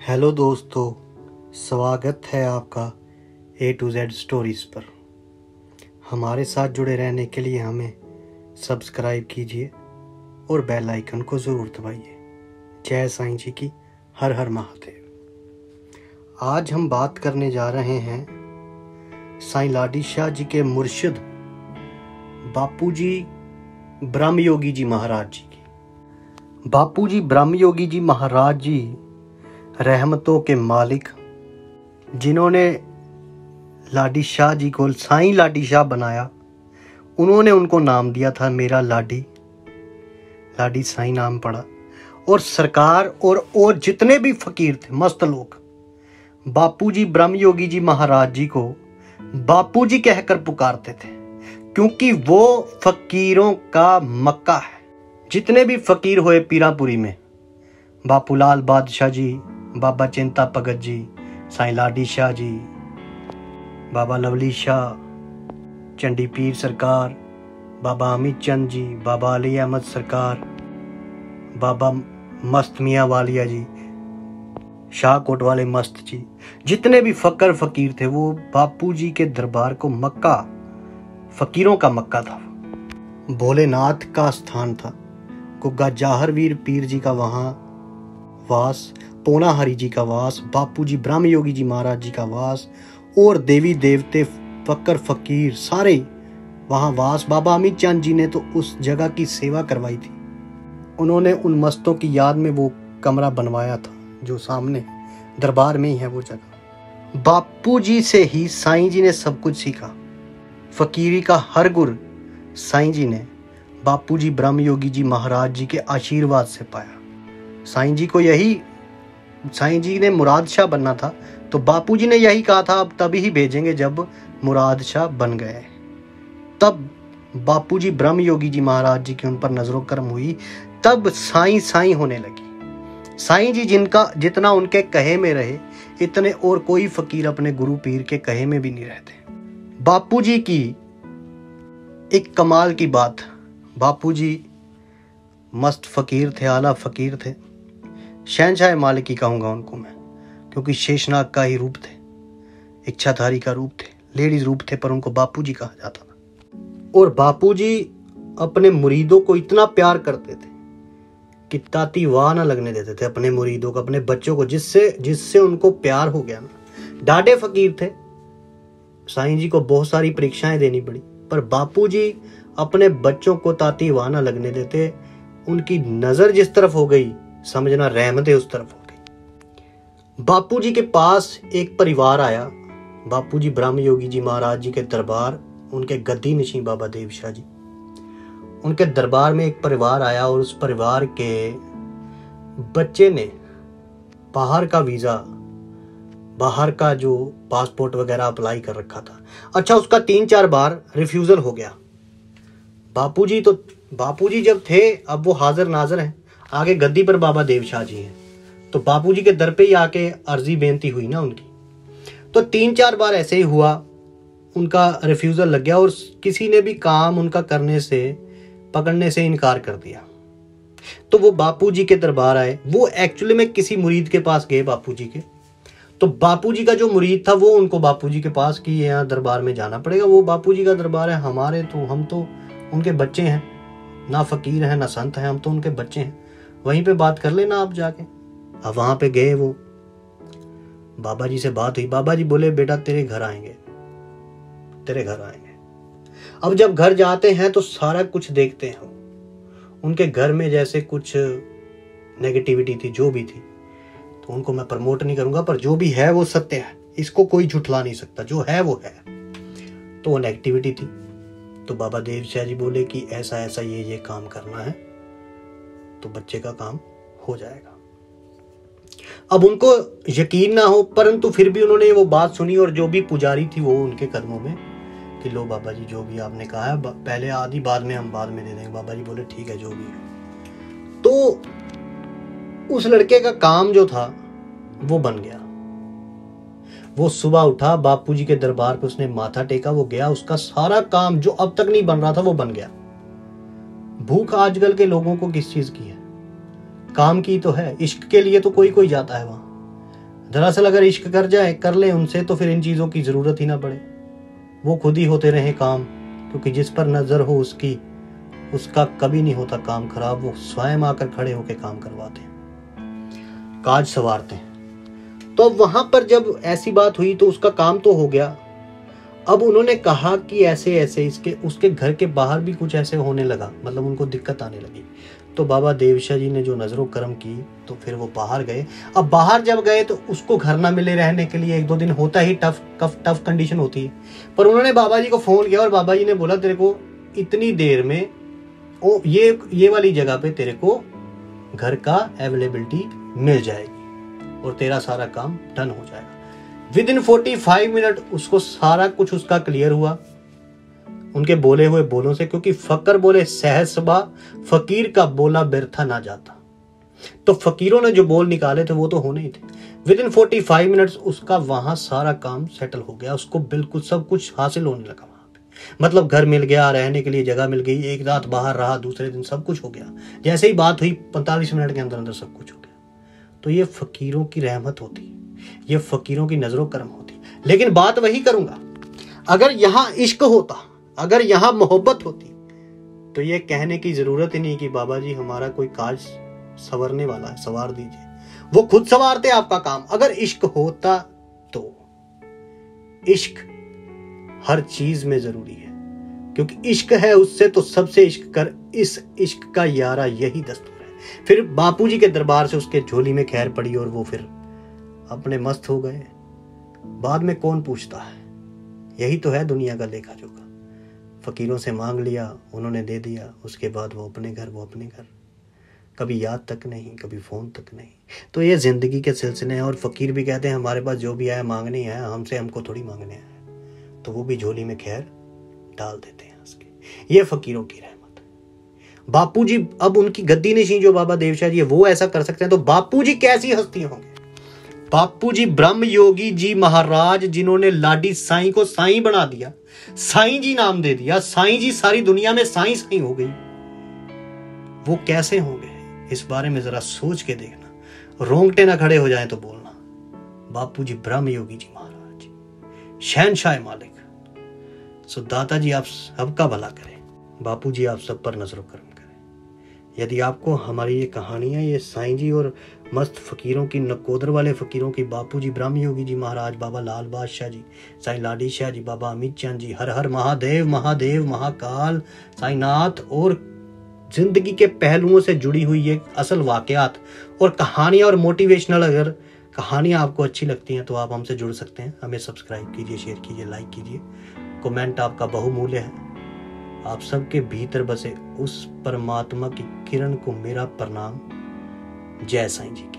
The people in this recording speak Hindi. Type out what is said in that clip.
हेलो दोस्तों, स्वागत है आपका A to Z स्टोरीज पर। हमारे साथ जुड़े रहने के लिए हमें सब्सक्राइब कीजिए और बेल आइकन को ज़रूर दबाइए। जय साईं जी की, हर हर महादेव। आज हम बात करने जा रहे हैं साईं लाडी शाह जी के मुर्शिद बापू जी ब्रह्म योगी जी महाराज जी की। बापू जी ब्रह्म योगी जी महाराज जी रहमतों के मालिक, जिन्होंने लाडी शाह जी को साईं लाडी शाह बनाया। उन्होंने उनको नाम दिया था मेरा लाडी, लाडी साईं नाम पड़ा। और सरकार और जितने भी फकीर थे, मस्त लोग, बापू जी ब्रह्म योगी जी महाराज जी को बापू जी कहकर पुकारते थे, क्योंकि वो फकीरों का मक्का है। जितने भी फकीर हुए पीरापुरी में, बापूलाल बादशाह जी, बाबा चिंता भगत जी, साईं लाडी शाह जी, बाबा लवली शाह, चंडी पीर सरकार, बाबा अमित चंद जी, बाबा अली अहमद सरकार, बाबा मस्त मियाँ वालिया जी, शाहकोट वाले मस्त जी, जितने भी फकीर थे, वो बापू जी के दरबार को मक्का, फकीरों का मक्का था। भोलेनाथ का स्थान था। गुग्गा जाहरवीर पीर जी का वहाँ वास, पोना हरि जी का वास, बापू जी ब्रह्म योगी जी महाराज जी का वास, और देवी देवते फकीर सारे वहाँ वास। बाबा अमित चंद जी ने तो उस जगह की सेवा करवाई थी। उन्होंने उन मस्तों की याद में वो कमरा बनवाया था, जो सामने दरबार में ही है वो जगह। बापू जी से ही साईं जी ने सब कुछ सीखा। फकीरी का हर गुर साईं जी ने बापू जी ब्रह्म योगी जी महाराज जी के आशीर्वाद से पाया। साईं जी को यही, साईं जी ने मुराद शाह बनना था, तो बापू जी ने यही कहा था, अब तभी ही भेजेंगे जब मुराद शाह बन गए। तब बापू जी ब्रह्म योगी जी महाराज जी की उन पर नजरों करम हुई। तब साईं साईं होने लगी। साईं जी जितना उनके कहे में रहे, इतने और कोई फकीर अपने गुरु पीर के कहे में भी नहीं रहते। बापू जी की एक कमाल की बात, बापू जी मस्त फकीर थे, आला फकीर थे। शहनशाह मालिकी कहूंगा उनको मैं, क्योंकि शेषनाग का ही रूप थे, इच्छाधारी का रूप थे, लेडीज रूप थे, पर उनको बापू जी कहा जाता था। और बापू जी अपने मुरीदों को इतना प्यार करते थे कि ताती वाह ना लगने देते थे अपने मुरीदों को, अपने बच्चों को, जिससे उनको प्यार हो गया ना। डाढ़े फकीर थे, साईं जी को बहुत सारी परीक्षाएं देनी पड़ी, पर बापू जी अपने बच्चों को ताती वाह ना लगने देते। उनकी नजर जिस तरफ हो गई, समझना रहमतें उस तरफ हो गई। बापू जी के पास एक परिवार आया, बापू जी ब्रह्म योगी जी महाराज जी के दरबार, उनके गद्दी नशीं बाबा देव शाह जी, उनके दरबार में एक परिवार आया, और उस परिवार के बच्चे ने बाहर का वीजा, बाहर का जो पासपोर्ट वगैरह अप्लाई कर रखा था। अच्छा, उसका 3-4 बार रिफ्यूजल हो गया। बापू जी जब थे, अब वो हाजिर नाजर हैं, आगे गद्दी पर बाबा देव शाह जी हैं, तो बापू जी के दर पे ही आके अर्जी बेनती हुई ना उनकी। तो 3-4 बार ऐसे ही हुआ, उनका रिफ्यूजल लग गया, और किसी ने भी काम उनका पकड़ने से इनकार कर दिया। तो वो बापू जी के दरबार आए। वो एक्चुअली में किसी मुरीद के पास गए बापू जी के, तो बापू जी का जो मुरीद था वो उनको बापू जी के पास कि यहाँ दरबार में जाना पड़ेगा, वो बापू जी का दरबार है, हम तो उनके बच्चे हैं, ना फकीर हैं ना संत हैं, हम तो उनके बच्चे हैं, वहीं पे बात कर लेना आप जाके। अब वहां पे गए, वो बाबा जी से बात हुई। बाबा जी बोले, बेटा तेरे घर आएंगे। अब जब घर जाते हैं तो सारा कुछ देखते हैं। उनके घर में जैसे कुछ नेगेटिविटी थी, जो भी थी, तो उनको मैं प्रमोट नहीं करूंगा, पर जो भी है वो सत्य है, इसको कोई झुठला नहीं सकता, जो है वो है। तो वो नेगेटिविटी थी। तो बाबा देव शाह जी बोले कि ऐसा ऐसा ये काम करना है, तो बच्चे का काम हो जाएगा। अब उनको यकीन ना हो, परंतु फिर भी उन्होंने वो बात सुनी, और जो भी पुजारी थी वो उनके कदमों में कि लो बाबा जी, जो भी आपने कहा है, पहले आधी बाद में हम बाद में दे देंगे। बाबा जी बोले ठीक है, जो भी है। तो उस लड़के का काम जो था वो बन गया। वो सुबह उठा, बापू जी के दरबार पे उसने माथा टेका, वो गया, उसका सारा काम जो अब तक नहीं बन रहा था वो बन गया। भूख आजकल के लोगों को किस चीज की है? काम की तो है। इश्क के लिए तो कोई कोई जाता है वहां, दरअसल अगर इश्क कर ले उनसे तो फिर इन चीजों की जरूरत ही ना पड़े, वो खुद ही होते रहे काम, क्योंकि जिस पर नजर हो उसका कभी नहीं होता काम खराब, वो स्वयं आकर खड़े होकर काम करवाते हैं, काज संवारते हैं। तो वहां पर जब ऐसी बात हुई तो उसका काम तो हो गया। अब उन्होंने कहा कि ऐसे ऐसे उसके घर के बाहर भी कुछ ऐसे होने लगा, मतलब उनको दिक्कत आने लगी। तो बाबा देवशाह जी ने जो नजरों करम की तो फिर वो बाहर गए। अब बाहर जब गए तो उसको घर ना मिले रहने के लिए, 1-2 दिन होता ही टफ कंडीशन होती है। पर उन्होंने बाबा जी को फोन किया और बाबा जी ने बोला तेरे को इतनी देर में ये वाली जगह पे तेरे को घर का अवेलेबिलिटी मिल जाएगी और तेरा सारा काम डन हो जाएगा। विदिन 45 मिनट उसको सारा कुछ उसका क्लियर हुआ उनके बोले हुए बोलों से, क्योंकि फकर बोले सहसबा, फकीर का बोला व्यर्था ना जाता। तो फकीरों ने जो बोल निकाले थे वो तो होने ही थे। विदिन 45 मिनट्स उसका वहां सारा काम सेटल हो गया, उसको बिल्कुल सब कुछ हासिल होने लगा वहां पे। मतलब घर मिल गया, रहने के लिए जगह मिल गई, एक रात बाहर रहा, दूसरे दिन सब कुछ हो गया। जैसे ही बात हुई 45 मिनट के अंदर अंदर सब कुछ हो गया। तो ये फकीरों की रहमत होती है, ये फकीरों की नजरों करम होती है। लेकिन बात वही करूंगा, अगर यहां इश्क होता, अगर यहां मोहब्बत होती तो ये कहने की जरूरत ही नहीं कि बाबा जी हमारा कोई काज संवरने वाला है, संवार दीजिए। वो खुद संवारते आपका काम। अगर इश्क होता तो इश्क हर चीज में जरूरी है, क्योंकि इश्क है उससे तो सबसे इश्क कर, इस इश्क का यारा यही दस्तूर है। फिर बापूजी के दरबार से उसके झोली में खैर पड़ी और वो फिर अपने मस्त हो गए। बाद में कौन पूछता है, यही तो है दुनिया का लेखा जोखा। फकीरों से मांग लिया, उन्होंने दे दिया, उसके बाद वो अपने घर, कभी याद तक नहीं, कभी फोन तक नहीं। तो ये जिंदगी के सिलसिले हैं। और फकीर भी कहते हैं हमारे पास जो भी आया मांगने आया, हमको थोड़ी मांगने आया। तो वो भी झोली में खैर डाल देते हैं उसके। ये फकीरों की रहमत है। बापूजी अब उनकी गद्दी नशीं जो बाबा देवशाह जी है वो ऐसा कर सकते हैं, तो बापूजी कैसी हस्तियां होंगे। बापूजी ब्रह्म योगी जी महाराज, जिन्होंने लाडी साईं को साईं बना दिया, साईं जी नाम दे दिया, साईं जी सारी दुनिया में साईं साईं हो गई। वो कैसे होंगे इस बारे में जरा सोच के देखना, रोंगटे ना खड़े हो जाएं तो बोलना। बापूजी ब्रह्म योगी जी महाराज, शहनशाह मालिक। सो दाता जी आप सबका भला करें, बापूजी आप सब पर नजर करम करें। यदि आपको हमारी ये कहानियां, ये साईं जी और मस्त फकीरों की, नकोदर वाले फकीरों की, बापूजी ब्रह्म योगी जी महाराज, बाबा लाल बादशाह जी, साईं लाडी शाह जी, बाबा अमित चंद जी, हर हर महादेव, महादेव महाकाल, साईनाथ, और जिंदगी के पहलुओं से जुड़ी हुई ये असल वाकयात और कहानियां और मोटिवेशनल अगर कहानियां आपको अच्छी लगती हैं तो आप हमसे जुड़ सकते हैं। हमें सब्सक्राइब कीजिए, शेयर कीजिए, लाइक कीजिए। कमेंट आपका बहुमूल्य है। आप सबके भीतर बसे उस परमात्मा की किरण को मेरा प्रणाम। जय साईं जी की।